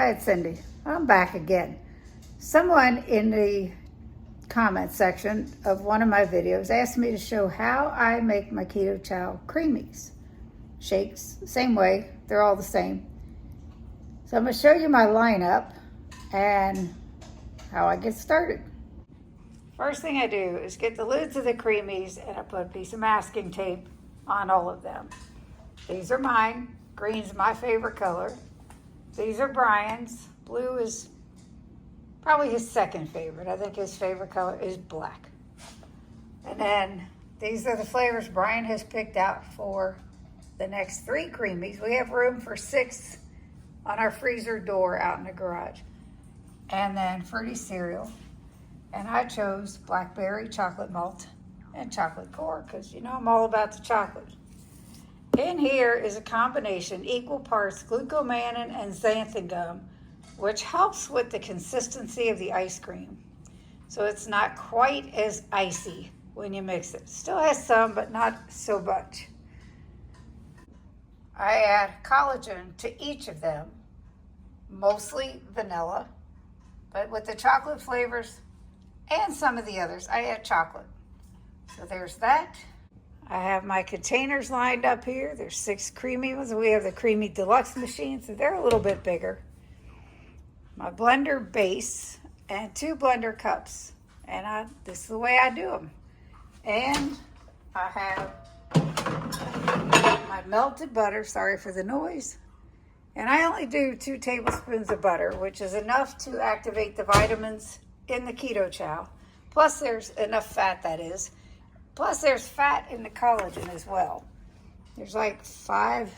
Hi, it's Cindy. I'm back again. Someone in the comment section of one of my videos asked me to show how I make my Keto Chow Creamies. Shakes, same way, they're all the same. So I'm going to show you my lineup and how I get started. First thing I do is get the lids of the Creamies and I put a piece of masking tape on all of them. These are mine. Green's my favorite color. These are Brian's. Blue is probably his second favorite. I think his favorite color is black. And then these are the flavors Brian has picked out for the next 3 Creamies. We have room for 6 on our freezer door out in the garage. And then fruity cereal. And I chose blackberry, chocolate malt, and chocolate core because you know I'm all about the chocolate. In here is a combination, equal parts glucomannan and xanthan gum, which helps with the consistency of the ice cream. So it's not quite as icy when you mix it. Still has some, but not so much. I add collagen to each of them, mostly vanilla, but with the chocolate flavors and some of the others, I add chocolate. So there's that. I have my containers lined up here. There's 6 creamy ones. We have the Creamy Deluxe machine, so they're a little bit bigger. My blender base and 2 blender cups. And this is the way I do them. And I have my melted butter, sorry for the noise. And I only do 2 tablespoons of butter, which is enough to activate the vitamins in the Keto Chow. Plus there's enough fat, that is. Plus there's fat in the collagen as well. There's like 5.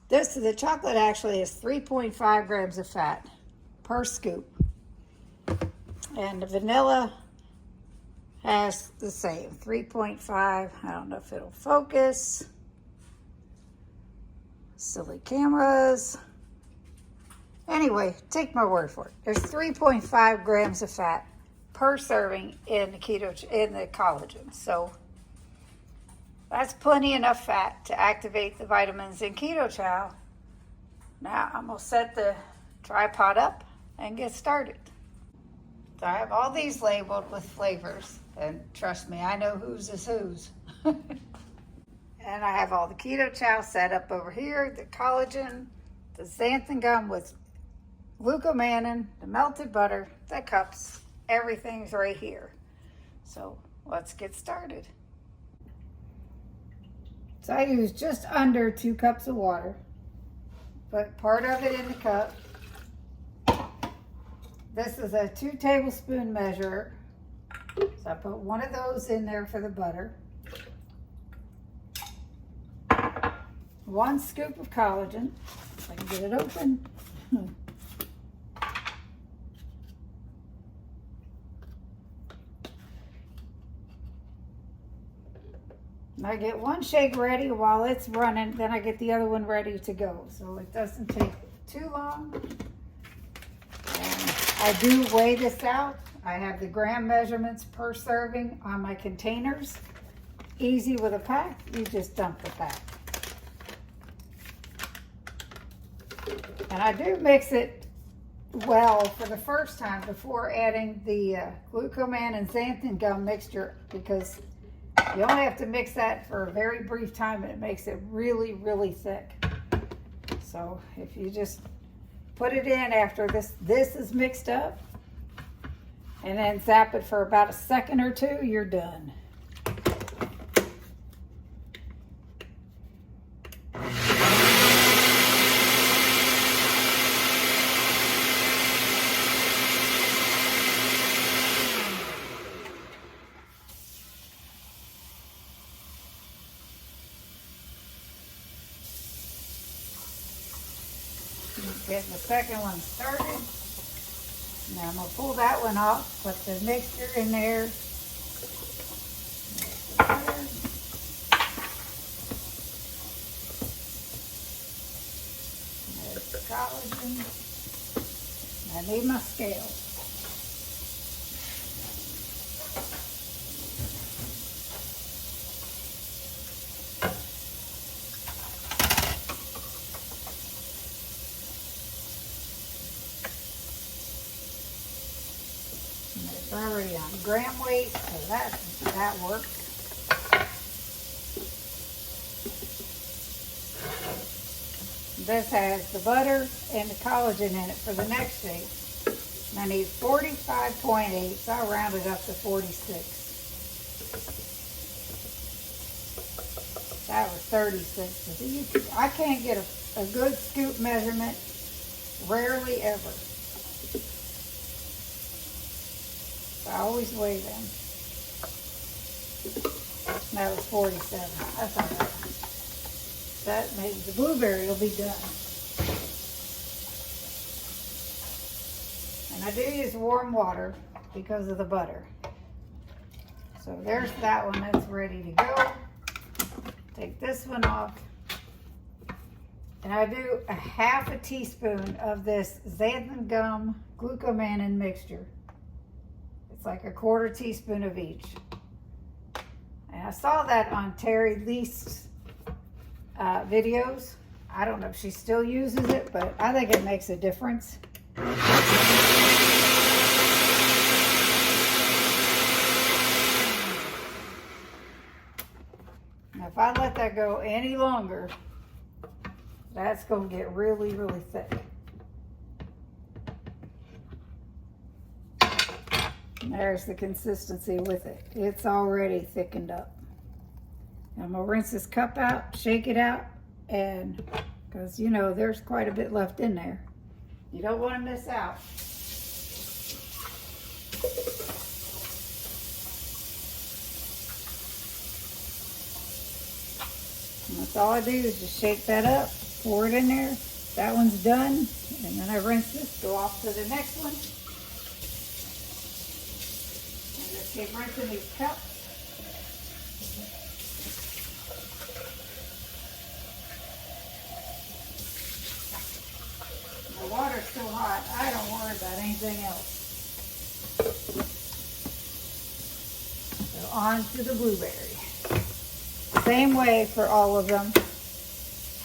The chocolate actually is 3.5 grams of fat per scoop. And the vanilla has the same, 3.5. I don't know if it'll focus. Silly cameras. Anyway, take my word for it. There's 3.5 grams of fat per serving in the collagen. So that's plenty enough fat to activate the vitamins in Keto Chow. Now I'm gonna set the tripod up and get started. So I have all these labeled with flavors, and trust me, I know whose is whose. And I have all the Keto Chow set up over here, the collagen, the xanthan gum with glucomannan, the melted butter, the cups, everything's right here. So let's get started. So I use just under 2 cups of water, put part of it in the cup. This is a 2 tablespoon measure. So I put one of those in there for the butter. 1 scoop of collagen, if I can get it open. I get 1 shake ready while it's running, then I get the other one ready to go. So it doesn't take too long. And I do weigh this out. I have the gram measurements per serving on my containers. Easy with a pack, you just dump the pack. And I do mix it well for the first time before adding the glucomannan and xanthan gum mixture, because you only have to mix that for a very brief time and it makes it really, really thick. So if you just put it in after this is mixed up and then zap it for about a second or 2, you're done. Getting the second one started. Now I'm going to pull that one off, put the mixture in there. There's the collagen. I need my scale. agree on gram weight, so that worked. This has the butter and the collagen in it for the next shake. And I need 45.8, so I'll round it up to 46. That was 36. I can't get a good scoop measurement, rarely ever. So I always weigh them. That was 47. That's all right. That maybe the blueberry will be done. And I do use warm water because of the butter. So there's that one that's ready to go. Take this one off. And I do a half a teaspoon of this xanthan gum glucomannan mixture. It's like a quarter teaspoon of each. And I saw that on Terry Least's videos. I don't know if she still uses it, but I think it makes a difference. Now, if I let that go any longer, that's going to get really, really thick. And there's the consistency with it. It's already thickened up. I'm going to rinse this cup out, shake it out, and because, you know, there's quite a bit left in there. You don't want to miss out. And that's all I do is just shake that up, pour it in there. That one's done. And then I rinse this, go off to the next one. And just keep rinsing these cups. The water's so hot, I don't worry about anything else. So on to the blueberry. Same way for all of them.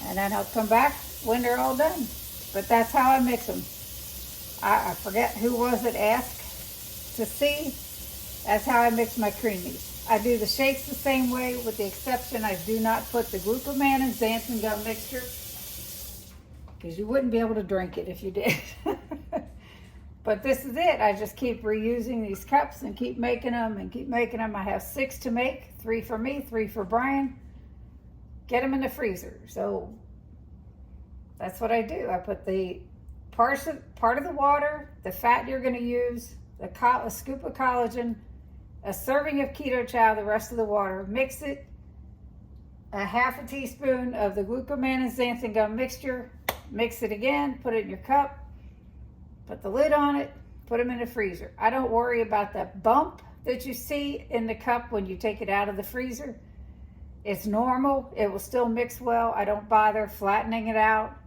And then I'll come back when they're all done. But that's how I mix them. I forget who was it asked to see. That's how I mix my creamies. I do the shakes the same way, with the exception I do not put the glucomannan and xanthan gum mixture, because you wouldn't be able to drink it if you did. But this is it. I just keep reusing these cups and keep making them and keep making them. I have 6 to make, 3 for me, 3 for Brian. Get them in the freezer. So that's what I do. I put the part of the water, the fat you're going to use, a scoop of collagen, a serving of keto chow, the rest of the water. Mix it. A half a teaspoon of the glucomannan and xanthan gum mixture. Mix it again. Put it in your cup. Put the lid on it, put them in the freezer. I don't worry about that bump that you see in the cup when you take it out of the freezer. It's normal. It will still mix well. I don't bother flattening it out.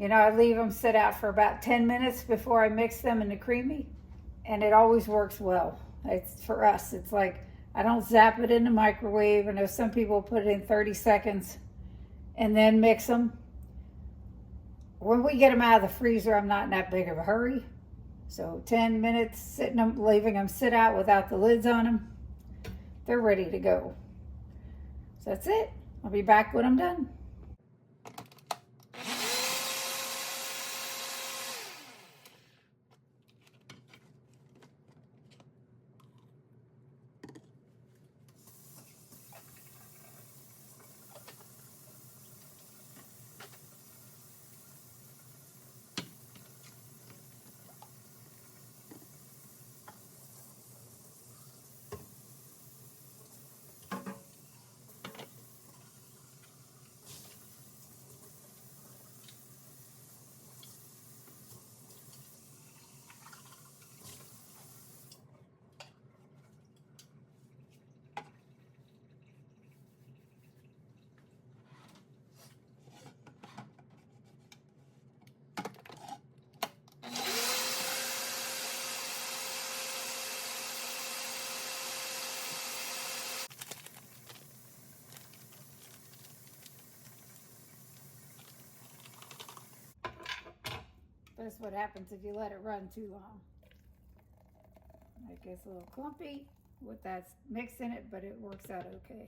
You know, I leave them sit out for about 10 minutes before I mix them in the creamy, and it always works well. It's for us. It's like, I don't zap it in the microwave. I know some people put it in 30 seconds and then mix them. When we get them out of the freezer, I'm not in that big of a hurry. So 10 minutes, leaving them sit out without the lids on them. They're ready to go. So that's it. I'll be back when I'm done. That's what happens if you let it run too long. It gets a little clumpy with that mix in it, but it works out okay.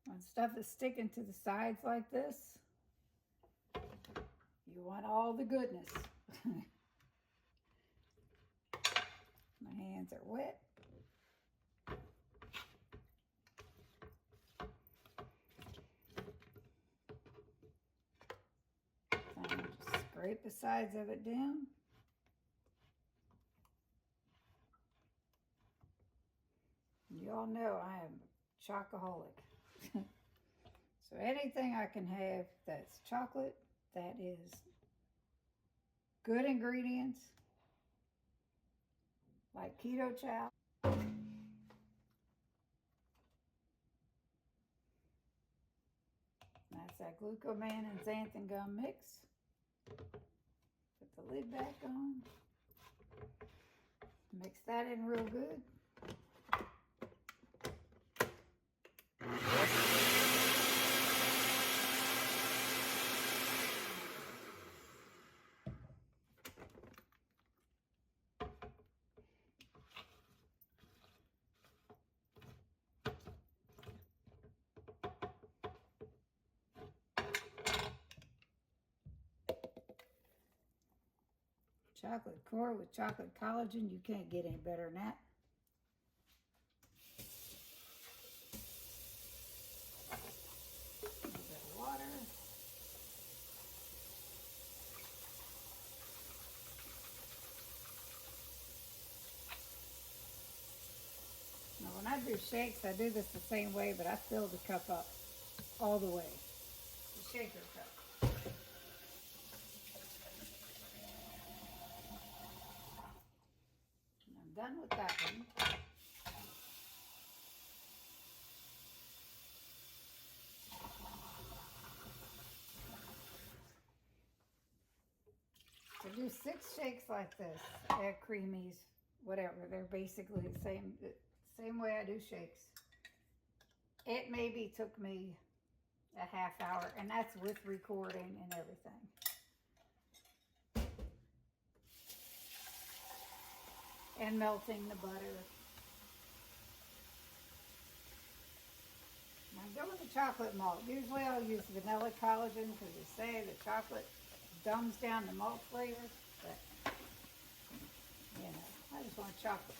When stuff is sticking to the sides like this, you want all the goodness. My hands are wet. So I'm going to just scrape the sides of it down. You all know I am a chocoholic. So anything I can have that's chocolate, that is good ingredients, like Keto Chow. That's that glucoman and xanthan gum mix. Put the lid back on. Mix that in real good. Chocolate core with chocolate collagen. You can't get any better than that. A little bit of water. Now when I do shakes, I do this the same way, but I fill the cup up all the way. The shaker cup. And I'm done with that one. So do 6 shakes like this at Creami's, whatever. They're basically the same way I do shakes. It maybe took me a half hour, and that's with recording and everything. And melting the butter. I'm doing the chocolate malt. Usually I'll use vanilla collagen because they say the chocolate dumbs down the malt flavor, but you know, I just want chocolate.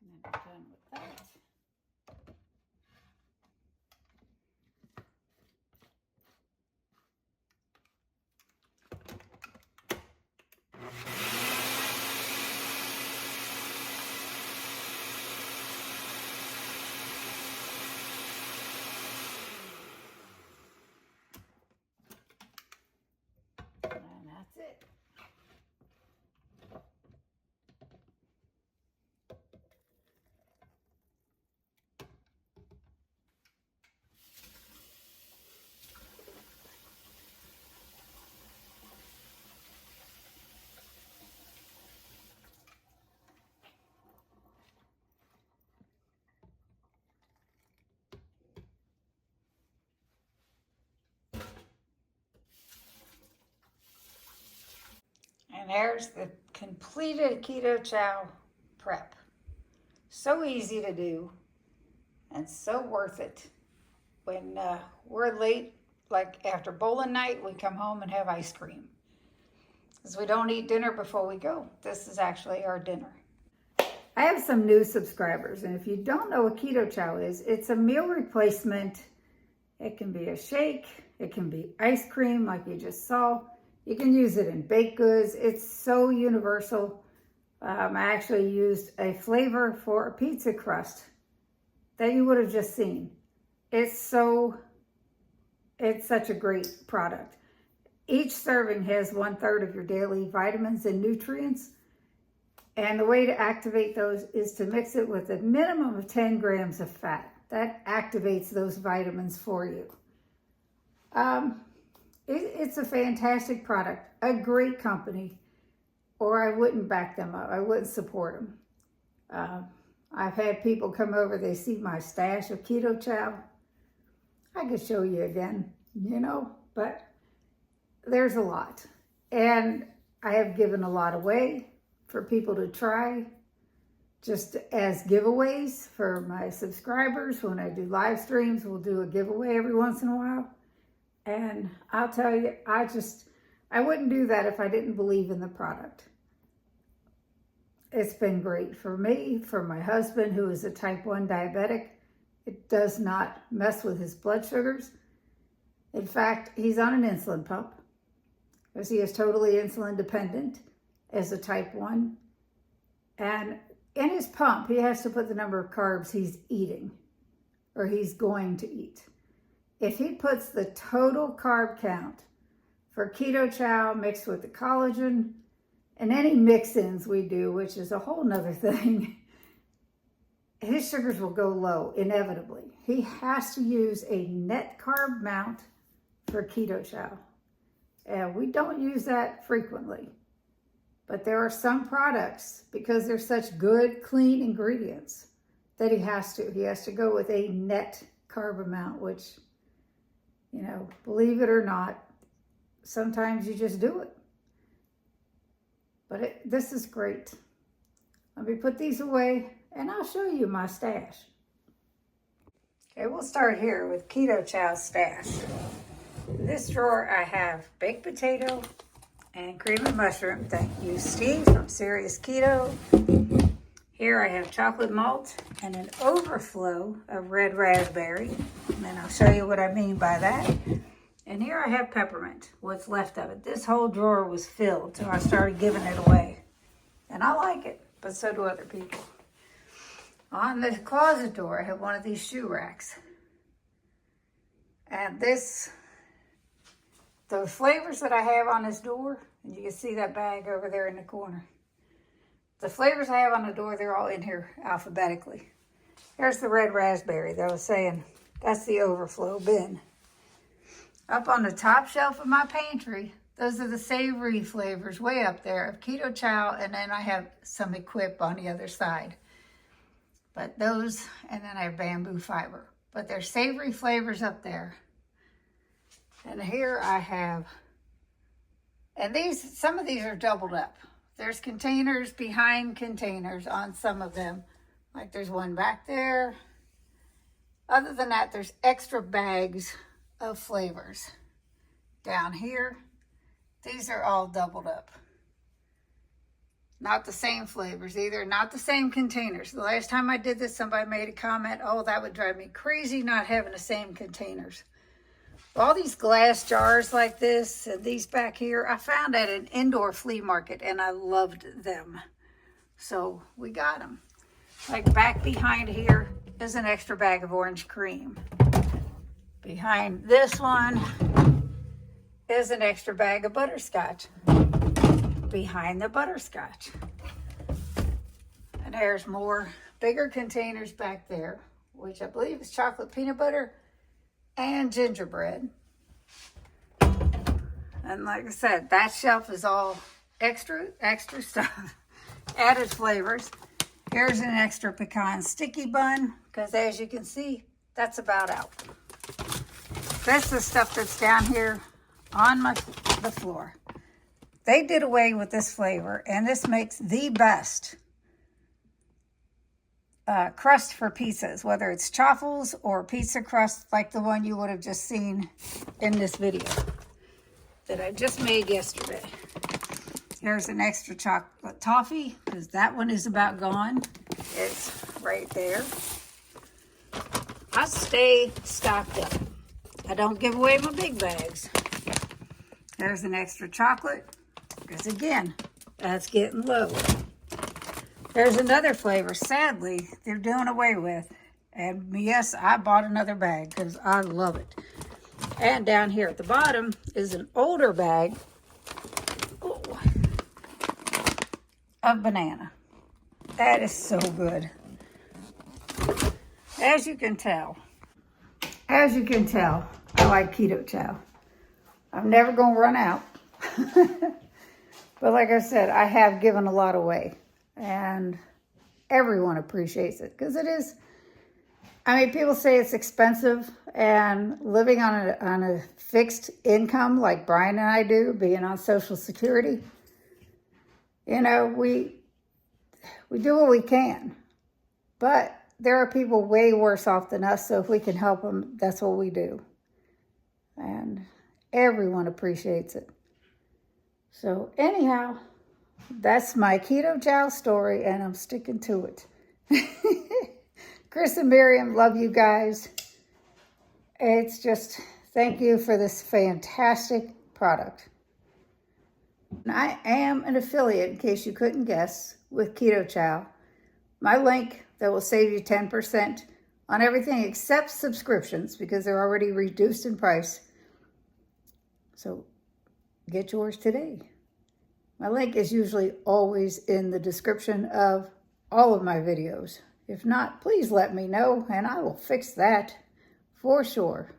And then I'm done with that. And that's it. And there's the completed Keto Chow prep. So easy to do and so worth it. When we're late, like after bowling night, we come home and have ice cream. Because we don't eat dinner before we go. This is actually our dinner. I have some new subscribers, and if you don't know what Keto Chow is, it's a meal replacement. It can be a shake, it can be ice cream like you just saw. You can use it in baked goods. It's so universal. I actually used a flavor for a pizza crust that you would have just seen. It's such a great product. Each serving has 1/3 of your daily vitamins and nutrients. And the way to activate those is to mix it with a minimum of 10 grams of fat. That activates those vitamins for you. It's a fantastic product, a great company, or I wouldn't back them up. I wouldn't support them. I've had people come over, they see my stash of Keto Chow. I could show you again, but there's a lot. And I have given a lot away for people to try, just as giveaways for my subscribers. When I do live streams, we'll do a giveaway every once in a while. And I'll tell you, I wouldn't do that if I didn't believe in the product. It's been great for me, for my husband, who is a type 1 diabetic. It does not mess with his blood sugars. In fact, he's on an insulin pump because he is totally insulin dependent as a type 1. And in his pump, he has to put the number of carbs he's eating or he's going to eat. If he puts the total carb count for Keto Chow mixed with the collagen and any mix-ins we do, which is a whole nother thing, his sugars will go low inevitably. He has to use a net carb amount for Keto Chow. And we don't use that frequently. But there are some products, because they're such good, clean ingredients, that he has to. He has to go with a net carb amount, which, believe it or not, sometimes you just do it. But this is great. Let me put these away, and I'll show you my stash. Okay, we'll start here with Keto Chow stash. In this drawer, I have baked potato and cream and mushroom. Thank you, Steve, from Serious Keto. Here I have chocolate malt and an overflow of red raspberry. And then I'll show you what I mean by that. And here I have peppermint, what's left of it. This whole drawer was filled, so I started giving it away. And I like it, but so do other people. On the closet door, I have one of these shoe racks. And the flavors that I have on this door, and you can see that bag over there in the corner. The flavors I have on the door, they're all in here alphabetically. There's the red raspberry that I was saying. That's the overflow bin. Up on the top shelf of my pantry, those are the savory flavors way up there of Keto Chow, and then I have some Equip on the other side. But those, and then I have bamboo fiber. But there's savory flavors up there. And here I have, and some of these are doubled up. There's containers behind containers on some of them. Like there's one back there. Other than that, there's extra bags of flavors. Down here, these are all doubled up. Not the same flavors either, not the same containers. The last time I did this, somebody made a comment, oh, that would drive me crazy not having the same containers. All these glass jars like this and these back here, I found at an indoor flea market and I loved them. So we got them. Like back behind here is an extra bag of orange cream. Behind this one is an extra bag of butterscotch. Behind the butterscotch. And there's more bigger containers back there, which I believe is chocolate peanut butter and gingerbread. And like I said, that shelf is all extra stuff, added flavors. Here's an extra pecan sticky bun, because as you can see, that's about out. That's the stuff that's down here on the floor. They did away with this flavor, and this makes the best crust for pizzas, whether it's chaffles or pizza crust like the one you would have just seen in this video that I just made yesterday. Here's an extra chocolate toffee, because that one is about gone. It's right there. I stay stocked up. I don't give away my big bags. There's an extra chocolate, because again, that's getting low. There's another flavor, sadly, they're doing away with. And yes, I bought another bag because I love it. And down here at the bottom is an older bag of banana. That is so good. As you can tell, I like keto chow. I'm never going to run out. But like I said, I have given a lot away. And everyone appreciates it. Because it is, I mean, people say it's expensive. And living on a fixed income like Brian and I do, being on Social Security, you know, we do what we can. But there are people way worse off than us. So if we can help them, that's what we do. And everyone appreciates it. So anyhow, that's my keto chow story, and I'm sticking to it. Chris and Miriam, love you guys. It's just, thank you for this fantastic product. And I am an affiliate, in case you couldn't guess, with Keto Chow. My link that will save you 10% on everything except subscriptions, because they're already reduced in price. So get yours today. My link is usually always in the description of all of my videos. If not, please let me know and I will fix that for sure.